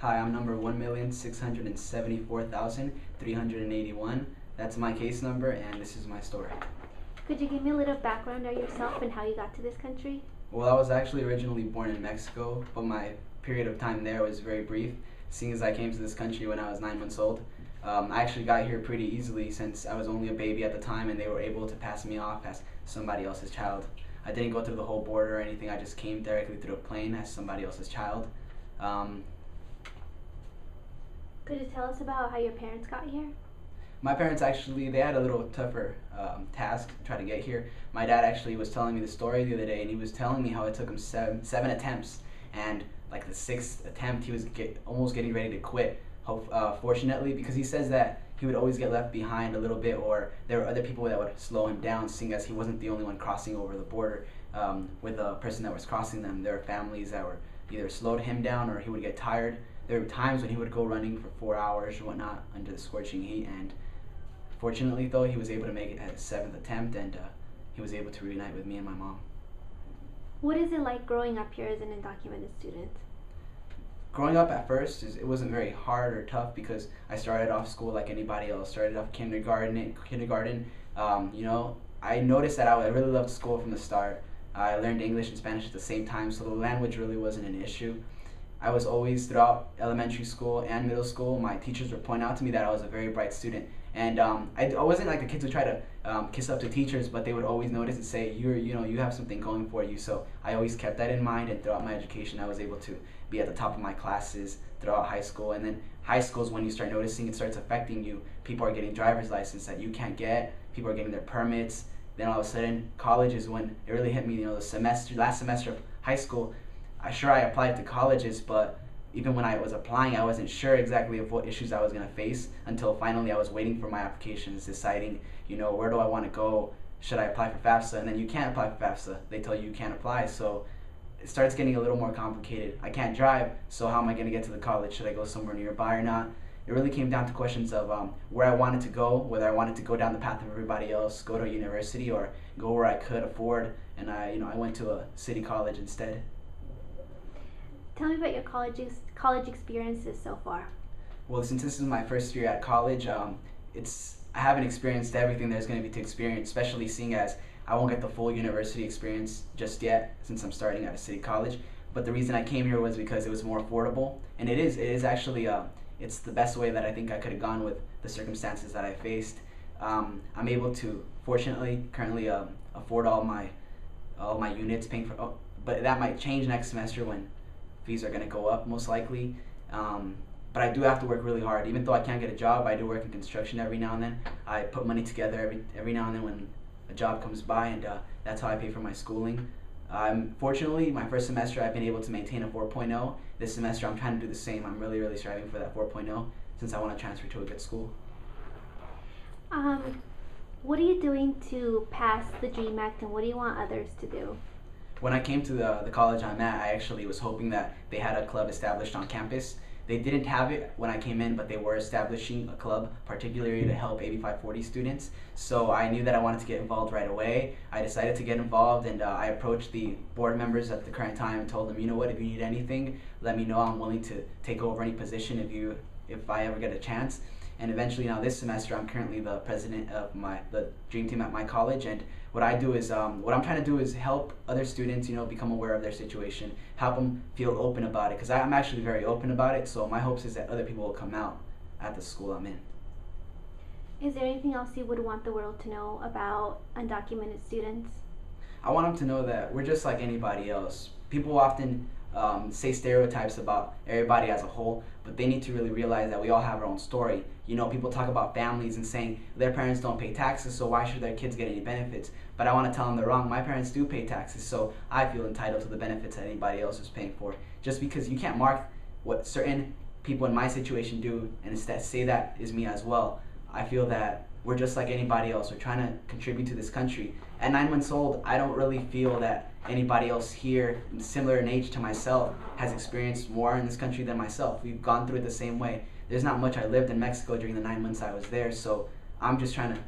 Hi, I'm number 1,674,381. That's my case number, and this is my story. Could you give me a little background on yourself and how you got to this country? Well, I was actually originally born in Mexico, but my period of time there was very brief, seeing as I came to this country when I was 9 months old. I actually got here pretty easily since I was only a baby at the time and they were able to pass me off as somebody else's child. I didn't go through the whole border or anything, I just came directly through a plane as somebody else's child. Could you tell us about how your parents got here? My parents actually, they had a little tougher task to try to get here. My dad actually was telling me the story the other day, and he was telling me how it took him seven attempts, and like the sixth attempt, he was almost getting ready to quit. Fortunately, because he says that he would always get left behind a little bit, or there were other people that would slow him down, seeing as he wasn't the only one crossing over the border with a person that was crossing them. There were families that were either slowed him down or he would get tired. There were times when he would go running for 4 hours or whatnot under the scorching heat, and fortunately, though, he was able to make it at his seventh attempt, and he was able to reunite with me and my mom. What is it like growing up here as an undocumented student? Growing up at first, it wasn't very hard or tough because I started off school like anybody else. Started off kindergarten. I noticed that I really loved school from the start. I learned English and Spanish at the same time, so the language really wasn't an issue. I was always, throughout elementary school and middle school, my teachers would point out to me that I was a very bright student. And I wasn't like the kids who try to kiss up to teachers, but they would always notice and say, you have something going for you. So I always kept that in mind, and throughout my education, I was able to be at the top of my classes throughout high school. And then high school is when you start noticing it starts affecting you. People are getting driver's license that you can't get. People are getting their permits. Then all of a sudden, college is when it really hit me. The last semester of high school, I applied to colleges, but even when I was applying, I wasn't sure exactly of what issues I was going to face until finally I was waiting for my applications, deciding, where do I want to go? Should I apply for FAFSA? And then you can't apply for FAFSA. They tell you can't apply, so it starts getting a little more complicated. I can't drive, so how am I going to get to the college? Should I go somewhere nearby or not? It really came down to questions of where I wanted to go, whether I wanted to go down the path of everybody else, go to a university, or go where I could afford. And I went to a city college instead. Tell me about your college experiences so far. Well, since this is my first year at college, I haven't experienced everything there's going to be to experience, especially seeing as I won't get the full university experience just yet since I'm starting at a city college. But the reason I came here was because it was more affordable, and it is actually it's the best way that I think I could have gone with the circumstances that I faced. I'm able to, fortunately, currently afford all my units, but that might change next semester when fees are going to go up most likely. But I do have to work really hard. Even though I can't get a job, I do work in construction every now and then. I put money together every now and then when a job comes by, and that's how I pay for my schooling. Fortunately, my first semester I've been able to maintain a 4.0. This semester I'm trying to do the same. I'm really, really striving for that 4.0 since I want to transfer to a good school. What are you doing to pass the DREAM Act, and what do you want others to do? When I came to the college I'm at, I actually was hoping that they had a club established on campus. They didn't have it when I came in, but they were establishing a club, particularly to help AB 540 students. So I knew that I wanted to get involved right away. I decided to get involved, and I approached the board members at the current time and told them, if you need anything, let me know. I'm willing to take over any position if I ever get a chance. And eventually, now this semester, I'm currently the president of the Dream Team at my college. And what I do is, what I'm trying to do is help other students, become aware of their situation, help them feel open about it. Because I'm actually very open about it. So my hopes is that other people will come out at the school I'm in. Is there anything else you would want the world to know about undocumented students? I want them to know that we're just like anybody else. People often say stereotypes about everybody as a whole, but they need to really realize that we all have our own story. People talk about families and saying their parents don't pay taxes, so why should their kids get any benefits? But I want to tell them they're wrong. My parents do pay taxes, so I feel entitled to the benefits that anybody else is paying for. Just because you can't mark what certain people in my situation do and instead say that is me as well. I feel that we're just like anybody else. We're trying to contribute to this country. At 9 months old, I don't really feel that anybody else here, similar in age to myself, has experienced more in this country than myself. We've gone through it the same way. There's not much. I lived in Mexico during the 9 months I was there, so I'm just trying to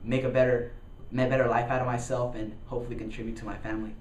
make a better life out of myself and hopefully contribute to my family.